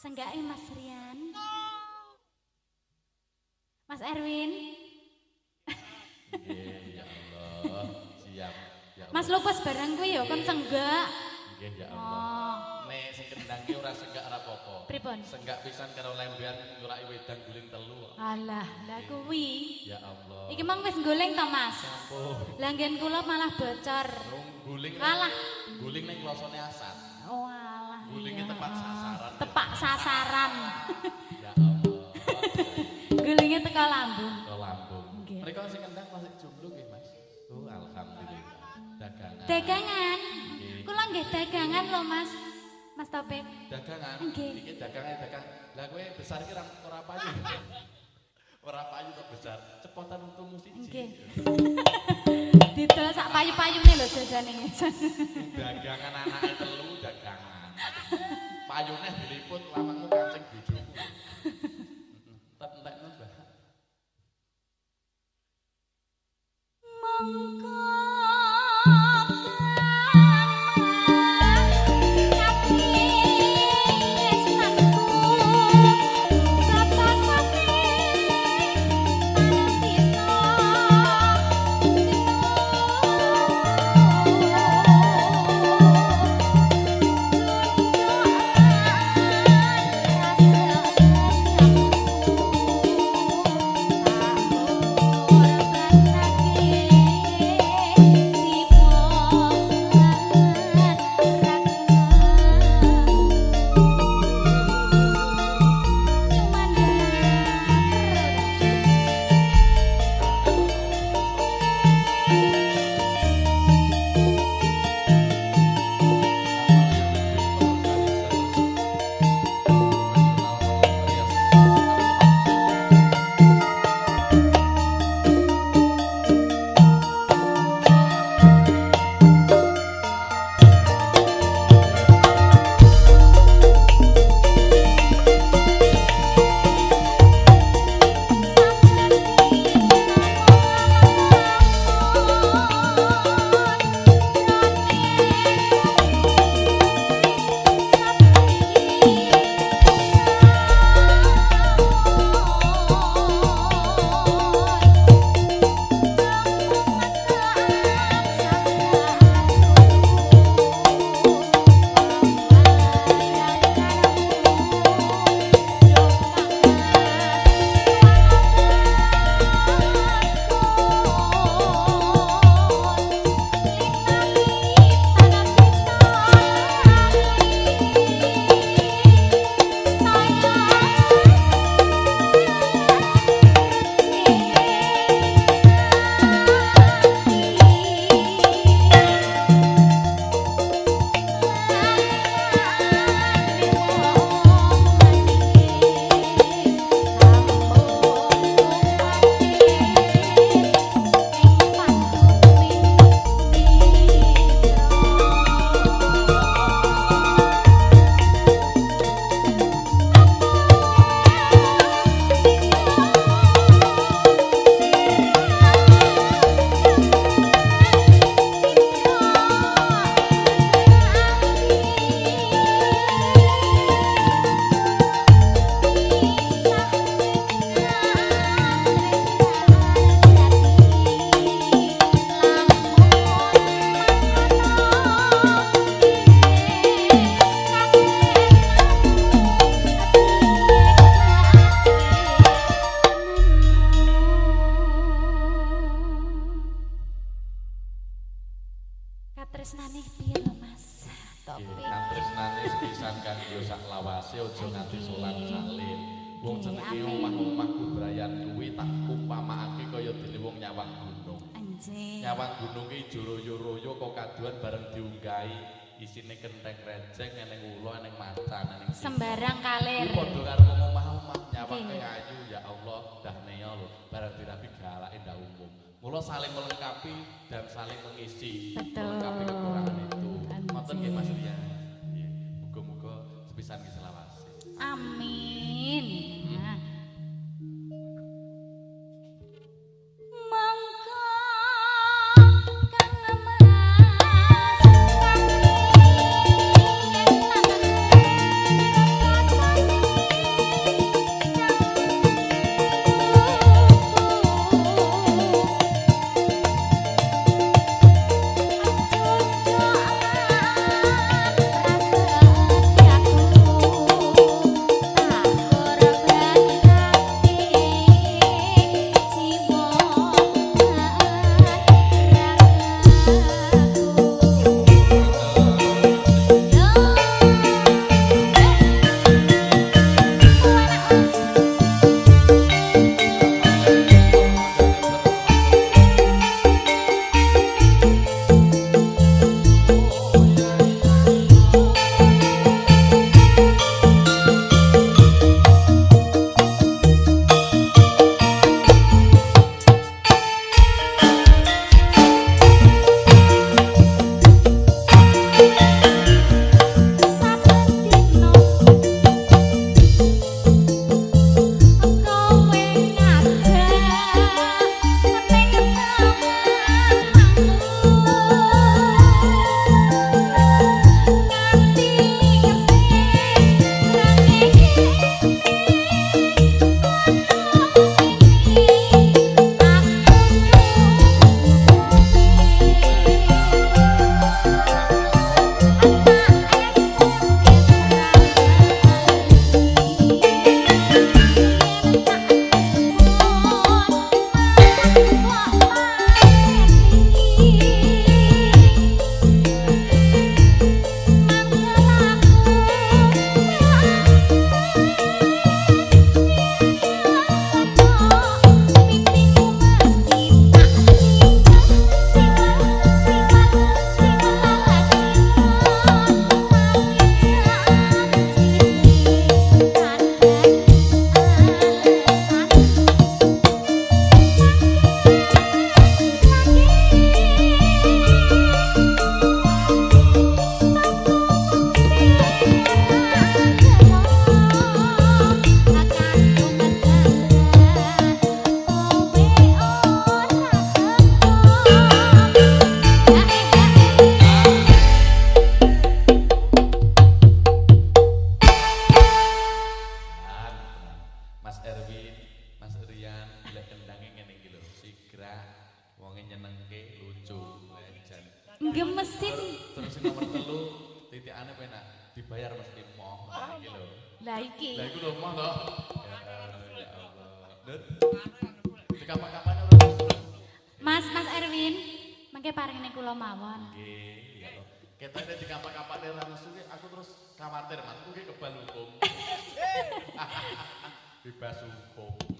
Senggae Mas Rian. Mas Erwin. Nggih, ya Allah. Siap. Ya Allah. Mas Lupus barang kuwi ya kon senggak. Nggih, ya Oh. Allah. Nek sing kendang ki ora senggak ora apa-apa. Pripun? Senggak pisan karo lembean nyuraki wedang guling telu. Alah, lah kuwi. Ya Allah. Iki mang wis goleng to, Mas? Sampun. Lah nggen kula malah bocor. Guling. Alah. Guling ning klosone asat. Oh alah. Gulingnya iya. tepat sasaran. Tepak sasaran. Ya Allah. Gulingnya teka lambung. Ke lambung. Nggih. Mereka sing kendang masih jomblo nggih, Mas? Oh, alhamdulillah. Dagangan. Dagangan. Nggih. Kula nggih dagangan lho, Mas. Mas Topik. Dagangan. Nggih. Iki dagang. Lah kowe besar iki ora payu. Ora payu to besar. Cepotan untumu siji. Nggih. Didol sak payu-payune lho jajane. Dagangan anake telu dagangan. Payune diliput lawangmu kancing bojoku. Entekno, Mbah. Monggo rasa sepisan kanggo sak lawase aja nganti solan salin. Wong jenenge omah-omah kubrayan kuwi tak umpamakake kaya dene wong nyawang gunung. Anjir. Nyawang gunung ki joro-yoroyo kok kaduan bareng diunggahi isine kentheng renceng eneng ula eneng macan eneng sembarang kalir. Padha karo wong omah-omah nyawake ayu ya Allah dah neo lho bareng dirapi galake ndak umum. Mula saling melengkapi dan saling mengisi. Betul. Melengkapi kekurangan itu. Ngoten nggih Mas Rian. Nggih. Muga-muga sepisan ki selawase. Amin. Nah. Gemesin. Terus nomor telu titikane penak dibayar mesti moh iki lho. Lah iki. Lah iku lho moh to. Ya Allah. Dut. Kapan-kapan ora. Mas Erwin, mangke paringane kula mawon. Nggih, ya Allah. Ketane di kapan-kapane ora nesu aku terus khawatir Mas, kuwi kebal hukum. Bebas hukum.